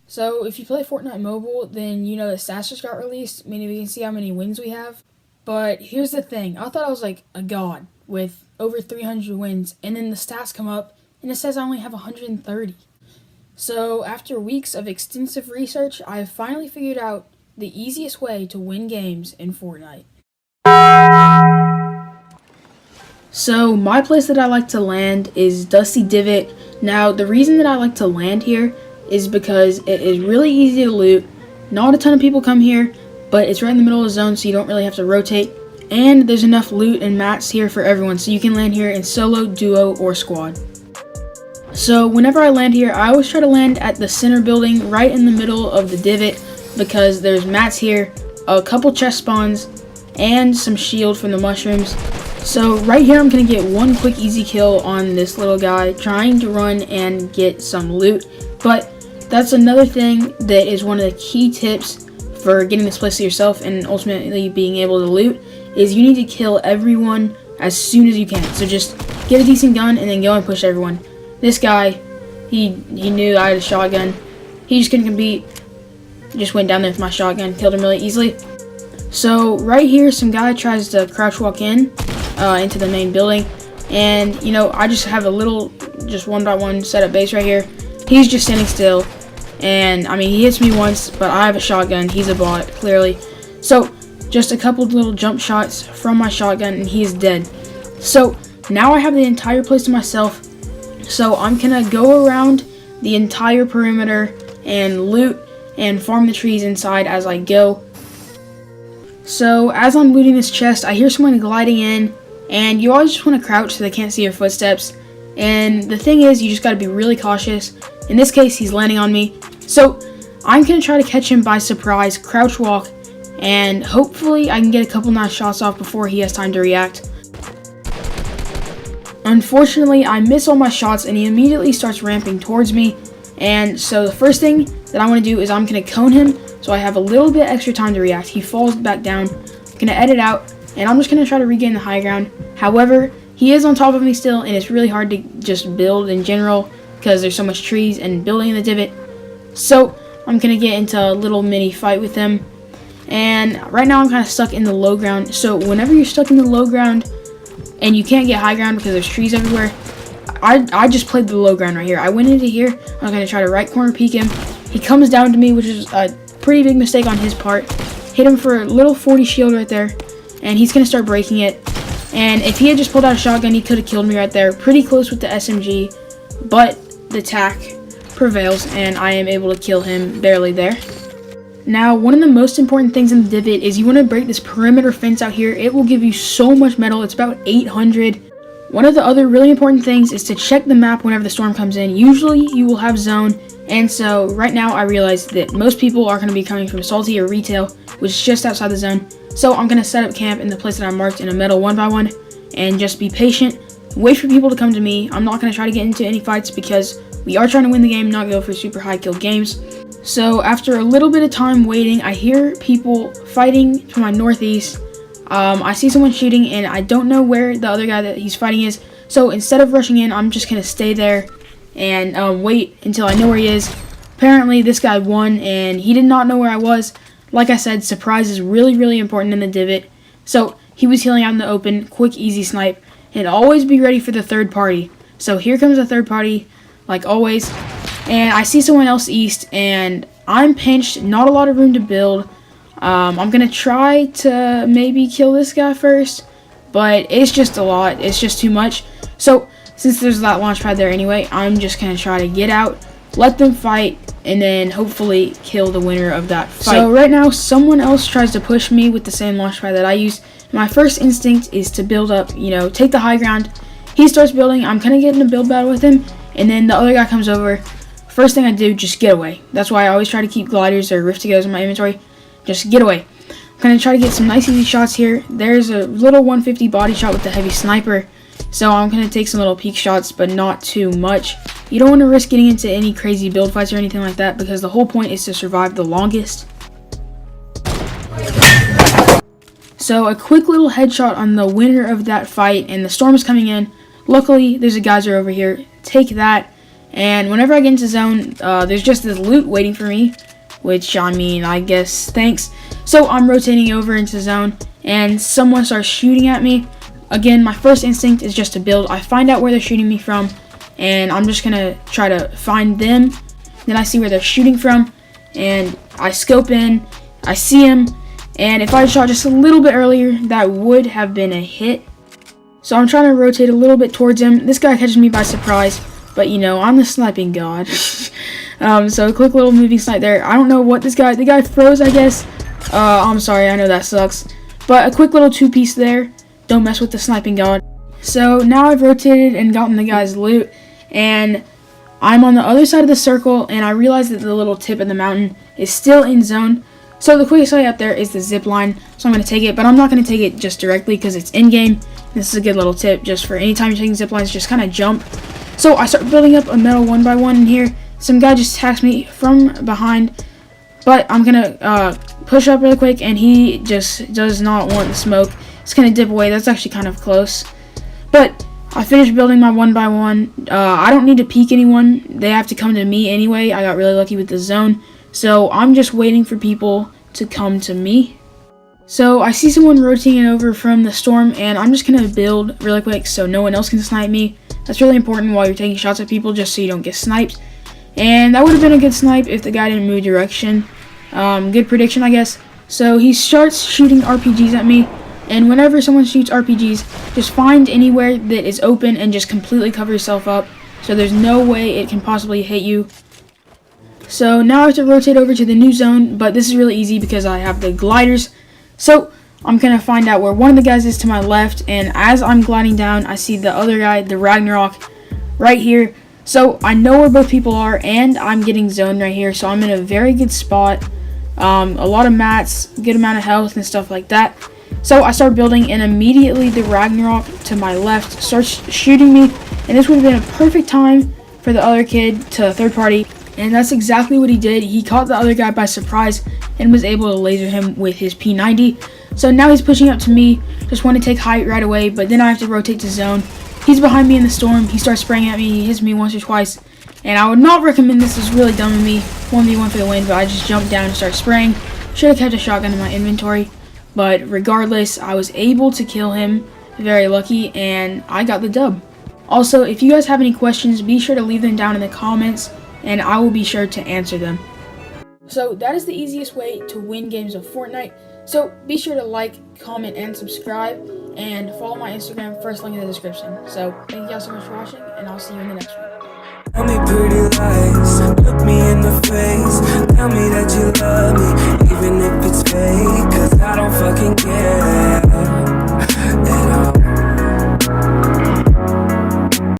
So if you play Fortnite Mobile, then you know the stats just got released, meaning we can see how many wins we have. But here's the thing, I thought I was like a god with over 300 wins, and then the stats come up and it says I only have 130. So after weeks of extensive research, I have finally figured out the easiest way to win games in Fortnite. So my place that I like to land is Dusty Divot. Now the reason that I like to land here is because it is really easy to loot. Not a ton of people come here, but it's right in the middle of the zone, so you don't really have to rotate. And there's enough loot and mats here for everyone, so you can land here in solo, duo, or squad. So whenever I land here, I always try to land at the center building right in the middle of the divot because there's mats here, a couple chest spawns, and some shield from the mushrooms. So right here I'm going to get one quick easy kill on this little guy trying to run and get some loot. But that's another thing that is one of the key tips for getting this place to yourself and ultimately being able to loot is you need to kill everyone as soon as you can. So just get a decent gun and then go and push everyone. This guy, he knew I had a shotgun. He just couldn't compete. Just went down there with my shotgun, killed him really easily. So right here, some guy tries to crouch walk in into the main building, and you know I just have a little, just 1x1 setup base right here. He's just standing still, and I mean he hits me once, but I have a shotgun. He's a bot, clearly. So just a couple of little jump shots from my shotgun, and he's dead. So now I have the entire place to myself. So I'm gonna go around the entire perimeter and loot and farm the trees inside as I go. So as I'm looting this chest, I hear someone gliding in, and you always just want to crouch so they can't see your footsteps. And the thing is, you just got to be really cautious. In this case, he's landing on me. So I'm going to try to catch him by surprise, crouch walk, and hopefully I can get a couple nice shots off before he has time to react. Unfortunately, I miss all my shots and he immediately starts ramping towards me. And so the first thing that I want to do is I'm going to cone him so I have a little bit extra time to react. He falls back down. I'm going to edit out, and I'm just going to try to regain the high ground. However, he is on top of me still, and it's really hard to just build in general because there's so much trees and building in the divot. So I'm going to get into a little mini fight with him. And right now I'm kind of stuck in the low ground. So whenever you're stuck in the low ground and you can't get high ground because there's trees everywhere, I just played the low ground right here. I went into here. I'm going to try to right corner peek him. He comes down to me, which is a pretty big mistake on his part. Hit him for a little 40 shield right there, and he's going to start breaking it. And if he had just pulled out a shotgun, he could have killed me right there. Pretty close with the SMG, but the tac prevails, and I am able to kill him barely there. Now, one of the most important things in the divot is you want to break this perimeter fence out here. It will give you so much metal. It's about 800. One of the other really important things is to check the map whenever the storm comes in. Usually you will have zone, and so right now I realize that most people are going to be coming from salty or retail, which is just outside the zone. So I'm going to set up camp in the place that I marked in a metal 1x1 and just be patient, wait for people to come to me. I'm not going to try to get into any fights because we are trying to win the game, not go for super high kill games. So after a little bit of time waiting, I hear people fighting to my northeast. I see someone shooting, and I don't know where the other guy that he's fighting is. So instead of rushing in, I'm just going to stay there and wait until I know where he is. Apparently, this guy won, and he did not know where I was. Like I said, surprise is really, really important in the divot. So he was healing out in the open, quick, easy snipe, and always be ready for the third party. So here comes the third party, like always. And I see someone else east, and I'm pinched, not a lot of room to build. I'm going to try to maybe kill this guy first, but it's just a lot. It's just too much. So since there's that launch pad there anyway, I'm just going to try to get out, let them fight, and then hopefully kill the winner of that fight. So right now, someone else tries to push me with the same launch pad that I use. My first instinct is to build up, take the high ground. He starts building. I'm going to get in a build battle with him, and then the other guy comes over. First thing I do, just get away. That's why I always try to keep gliders or rift to goes in my inventory. Just get away. I'm going to try to get some nice easy shots here. There's a little 150 body shot with the heavy sniper. So I'm going to take some little peek shots, but not too much. You don't want to risk getting into any crazy build fights or anything like that, because the whole point is to survive the longest. So a quick little headshot on the winner of that fight, and the storm is coming in. Luckily, there's a geyser over here. Take that. And whenever I get into zone, there's just this loot waiting for me, which, I mean, I guess thanks. So I'm rotating over into zone, and someone starts shooting at me. Again, my first instinct is just to build. I find out where they're shooting me from, and I'm just gonna try to find them. Then I see where they're shooting from, and I scope in, I see him, and if I shot just a little bit earlier, that would have been a hit. So I'm trying to rotate a little bit towards him. This guy catches me by surprise, but you know, I'm the sniping god. So a quick little moving snipe there. I don't know what the guy froze, I guess. I'm sorry, I know that sucks. But a quick little two-piece there. Don't mess with the sniping god. So now I've rotated and gotten the guy's loot, and I'm on the other side of the circle, and I realize that the little tip of the mountain is still in zone. So the quickest way up there is the zip line, so I'm going to take it, but I'm not going to take it just directly because it's in-game. This is a good little tip just for anytime you're taking zip lines, just kind of jump. So I start building up a metal 1x1 in here. Some guy just attacks me from behind, but I'm going to push up really quick, and he just does not want the smoke. It's going to dip away. That's actually kind of close. But I finished building my 1x1. I don't need to peek anyone. They have to come to me anyway. I got really lucky with the zone. So I'm just waiting for people to come to me. So I see someone rotating over from the storm, and I'm just going to build really quick so no one else can snipe me. That's really important while you're taking shots at people, just so you don't get sniped. And that would have been a good snipe if the guy didn't move direction. Good prediction, I guess. So he starts shooting RPGs at me. And whenever someone shoots RPGs, just find anywhere that is open and just completely cover yourself up, so there's no way it can possibly hit you. So now I have to rotate over to the new zone, but this is really easy because I have the gliders. So I'm going to find out where one of the guys is to my left, and as I'm gliding down, I see the other guy, the Ragnarok, right here. So I know where both people are, and I'm getting zoned right here, so I'm in a very good spot. A lot of mats, good amount of health and stuff like that. So I start building, and immediately the Ragnarok to my left starts shooting me, and this would have been a perfect time for the other kid to third party, and that's exactly what he did. He caught the other guy by surprise and was able to laser him with his P90. So now he's pushing up to me, just want to take height right away, but then I have to rotate to zone. He's behind me in the storm. He starts spraying at me. He hits me once or twice, and I would not recommend this. Is really dumb of me. 1v1 for the win, but I just jumped down and started spraying. Should have kept a shotgun in my inventory. But regardless, I was able to kill him. Very lucky, and I got the dub. Also, if you guys have any questions, be sure to leave them down in the comments, and I will be sure to answer them. So that is the easiest way to win games of Fortnite. So be sure to like, comment, and subscribe, and follow my Instagram, first link in the description. So thank you guys so much for watching, and I'll see you in the next one. Tell me pretty lies, look me in the face, tell me that you love me, even if it's fake.